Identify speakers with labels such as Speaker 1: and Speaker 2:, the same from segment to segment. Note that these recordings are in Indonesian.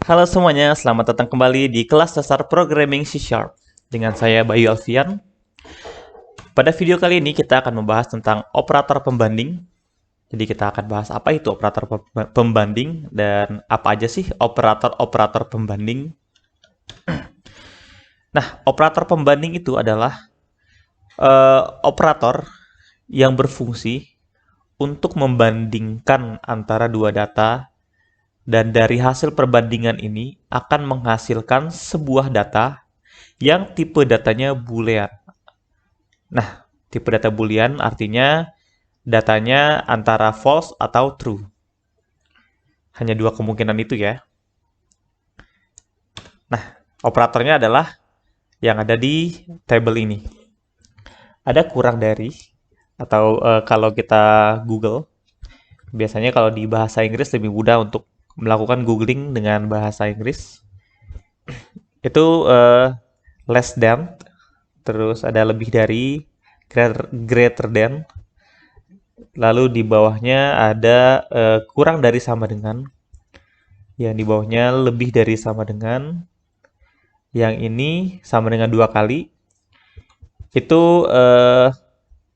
Speaker 1: Halo semuanya, selamat datang kembali di kelas dasar programming C# dengan saya Bayu Alfian. Pada video kali ini kita akan membahas tentang operator pembanding. Jadi kita akan bahas apa itu operator pembanding dan apa aja sih operator-operator pembanding. Nah, operator pembanding itu adalah operator yang berfungsi untuk membandingkan antara dua data, dan dari hasil perbandingan ini akan menghasilkan sebuah data yang tipe datanya boolean. Nah, tipe data boolean artinya datanya antara false atau true. Hanya dua kemungkinan itu ya. Nah, operatornya adalah yang ada di tabel ini. Ada kurang dari, atau kalau kita Google, biasanya kalau di bahasa Inggris lebih mudah untuk melakukan googling dengan bahasa Inggris. Itu less than, terus ada lebih dari, greater than, lalu di bawahnya ada kurang dari sama dengan, yang di bawahnya lebih dari sama dengan, yang ini sama dengan 2 kali. Itu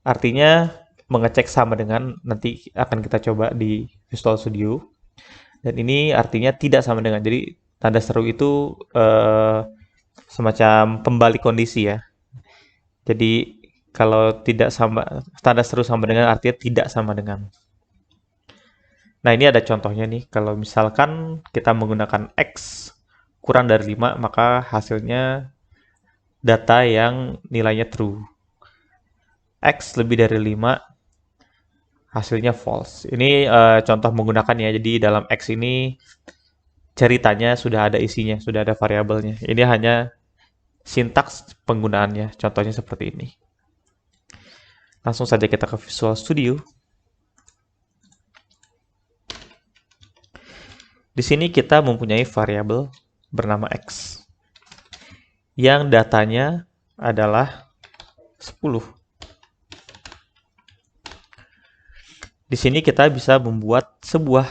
Speaker 1: artinya mengecek sama dengan, nanti akan kita coba di Visual Studio. Dan ini artinya tidak sama dengan. Jadi tanda seru itu semacam pembalik kondisi ya. Jadi kalau tidak sama, tanda seru sama dengan artinya tidak sama dengan. Nah, ini ada contohnya nih. Kalau misalkan kita menggunakan X kurang dari 5, maka hasilnya data yang nilainya true. X lebih dari 5, hasilnya false. Ini contoh menggunakannya. Jadi dalam X ini ceritanya sudah ada isinya, sudah ada variabelnya. Ini hanya sintaks penggunaannya. Contohnya seperti ini. Langsung saja kita ke Visual Studio. Di sini kita mempunyai variabel bernama X yang datanya adalah 10. Di sini kita bisa membuat sebuah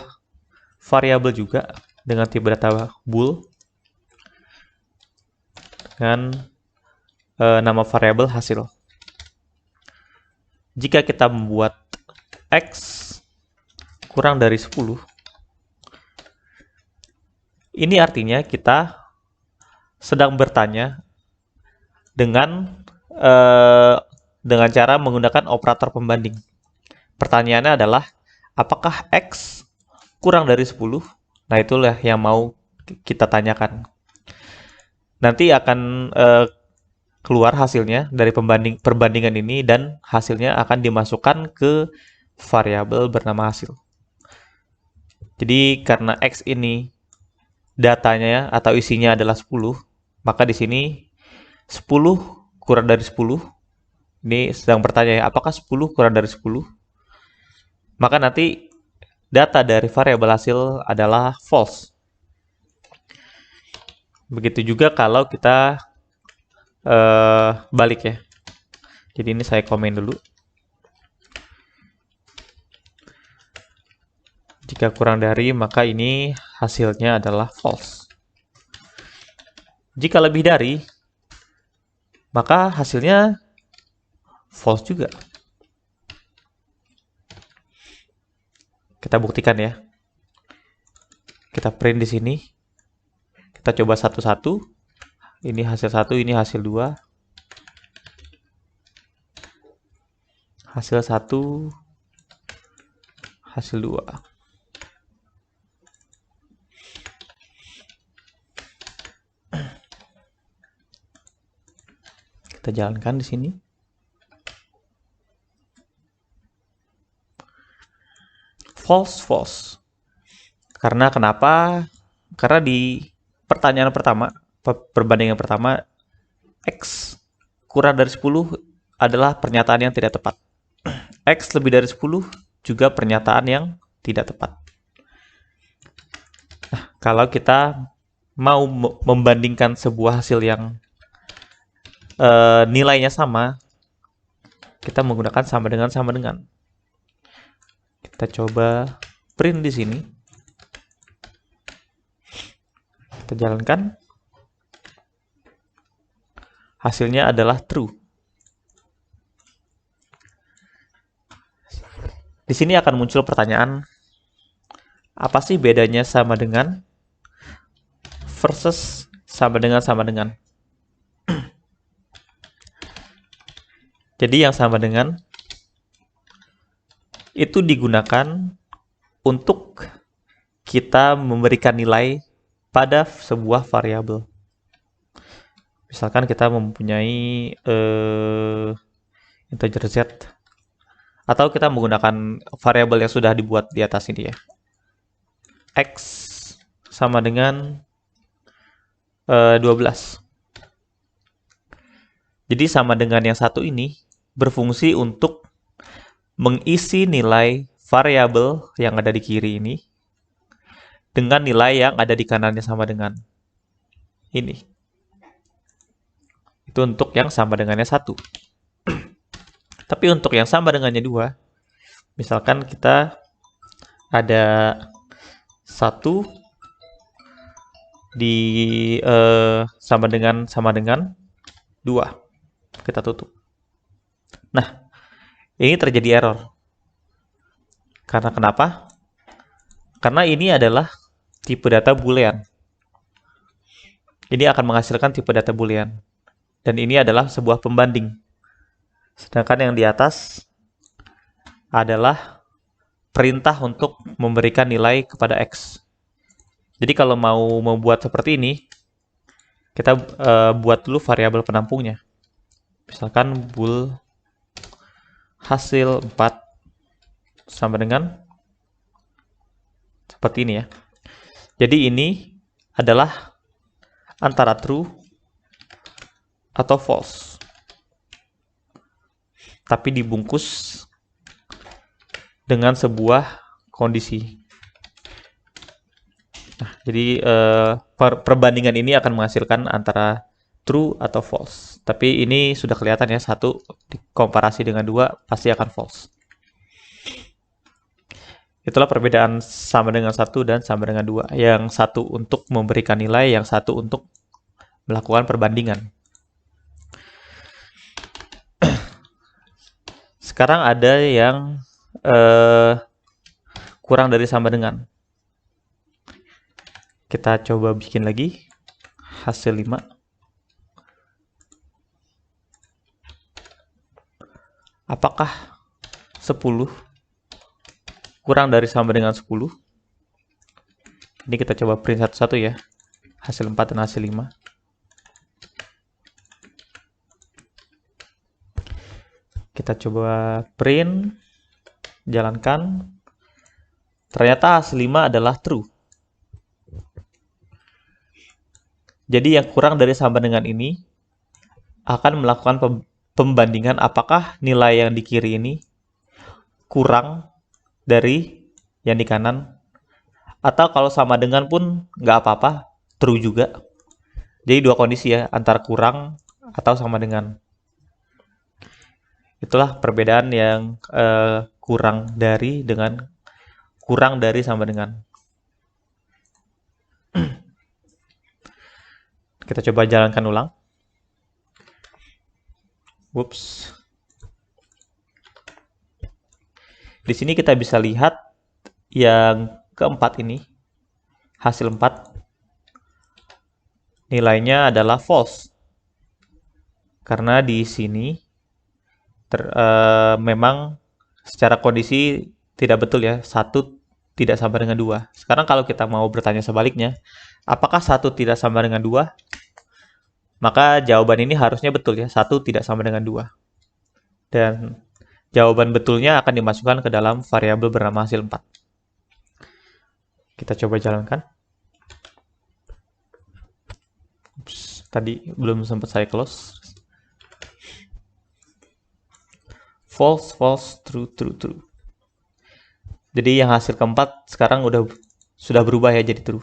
Speaker 1: variabel juga dengan tipe data bool dengan nama variabel hasil. Jika kita membuat X kurang dari 10, ini artinya kita sedang bertanya dengan cara menggunakan operator pembanding. Pertanyaannya adalah, apakah X kurang dari 10? Nah, itulah yang mau kita tanyakan. Nanti akan keluar hasilnya dari perbandingan ini, dan hasilnya akan dimasukkan ke variabel bernama hasil. Jadi karena X ini datanya atau isinya adalah 10, maka di sini 10 kurang dari 10, ini sedang bertanya, apakah 10 kurang dari 10? Maka nanti data dari variabel hasil adalah false. Begitu juga kalau kita balik ya. Jadi ini saya komen dulu. Jika kurang dari, maka ini hasilnya adalah false. Jika lebih dari, maka hasilnya false juga. Kita buktikan ya. Kita print di sini. Kita coba satu-satu. Ini hasil 1, ini hasil 2. Hasil 1, hasil 2. Kita jalankan di sini. False. Karena kenapa? Karena di pertanyaan pertama, perbandingan pertama, X kurang dari 10 adalah pernyataan yang tidak tepat. X lebih dari 10 juga pernyataan yang tidak tepat. Nah, kalau kita mau membandingkan sebuah hasil yang nilainya sama, kita menggunakan sama dengan. Kita coba print di sini. Kita jalankan. Hasilnya adalah true. Di sini akan muncul pertanyaan, apa sih bedanya sama dengan versus sama dengan sama dengan? Jadi yang sama dengan itu digunakan untuk kita memberikan nilai pada sebuah variabel. Misalkan kita mempunyai integer z, atau kita menggunakan variabel yang sudah dibuat di atas ini ya. X sama dengan 12. Jadi sama dengan yang satu ini berfungsi untuk mengisi nilai variabel yang ada di kiri ini dengan nilai yang ada di kanannya sama dengan ini. Itu untuk yang sama dengannya 1. Tapi untuk yang sama dengannya 2, misalkan kita ada 1 di sama dengan 2. Kita tutup. Nah, ini terjadi error. Karena kenapa? Karena ini adalah tipe data boolean. Ini akan menghasilkan tipe data boolean. Dan ini adalah sebuah pembanding. Sedangkan yang di atas adalah perintah untuk memberikan nilai kepada X. Jadi kalau mau membuat seperti ini, kita buat dulu variabel penampungnya. Misalkan bool hasil 4 sama dengan seperti ini ya. Jadi ini adalah antara true atau false, tapi dibungkus dengan sebuah kondisi. Nah, jadi perbandingan ini akan menghasilkan antara true atau false. Tapi ini sudah kelihatan ya, 1 dikomparasi dengan 2 pasti akan false. Itulah perbedaan sama dengan 1 dan sama dengan 2. Yang 1 untuk memberikan nilai, yang 1 untuk melakukan perbandingan. Sekarang ada yang kurang dari sama dengan. Kita coba bikin lagi hasil 5. Apakah 10 kurang dari sama dengan 10? Ini kita coba print satu-satu ya. Hasil 4 dan hasil 5. Kita coba print, jalankan. Ternyata hasil 5 adalah true. Jadi yang kurang dari sama dengan ini akan melakukan pembandingan apakah nilai yang di kiri ini kurang dari yang di kanan, atau kalau sama dengan pun nggak apa-apa, true juga. Jadi 2 kondisi ya, antara kurang atau sama dengan. Itulah perbedaan yang kurang dari dengan kurang dari sama dengan. Kita coba jalankan ulang. Whoops. Di sini kita bisa lihat yang keempat ini, hasil 4, nilainya adalah false. Karena di sini memang secara kondisi tidak betul ya, 1 tidak sama dengan 2. Sekarang kalau kita mau bertanya sebaliknya, apakah 1 tidak sama dengan 2? Maka jawaban ini harusnya betul ya, 1 tidak sama dengan 2. Dan jawaban betulnya akan dimasukkan ke dalam variabel bernama hasil 4. Kita coba jalankan. Ups, tadi belum sempat saya close. False, false, true, true, true. Jadi yang hasil keempat sekarang sudah berubah ya jadi true.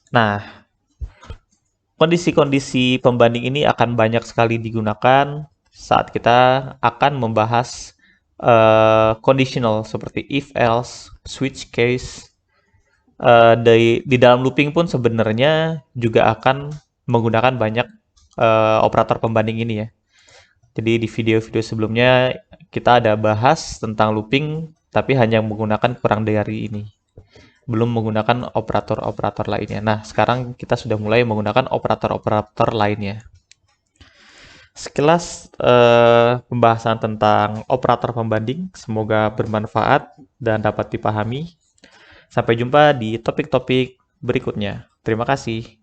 Speaker 1: Nah, kondisi-kondisi pembanding ini akan banyak sekali digunakan saat kita akan membahas conditional seperti if, else, switch case, Di dalam looping pun sebenarnya juga akan menggunakan banyak operator pembanding ini ya. Jadi di video-video sebelumnya kita ada bahas tentang looping, tapi hanya menggunakan kurang dari ini. Belum menggunakan operator-operator lainnya. Nah, sekarang kita sudah mulai menggunakan operator-operator lainnya. Sekilas pembahasan tentang operator pembanding, semoga bermanfaat dan dapat dipahami. Sampai jumpa di topik-topik berikutnya. Terima kasih.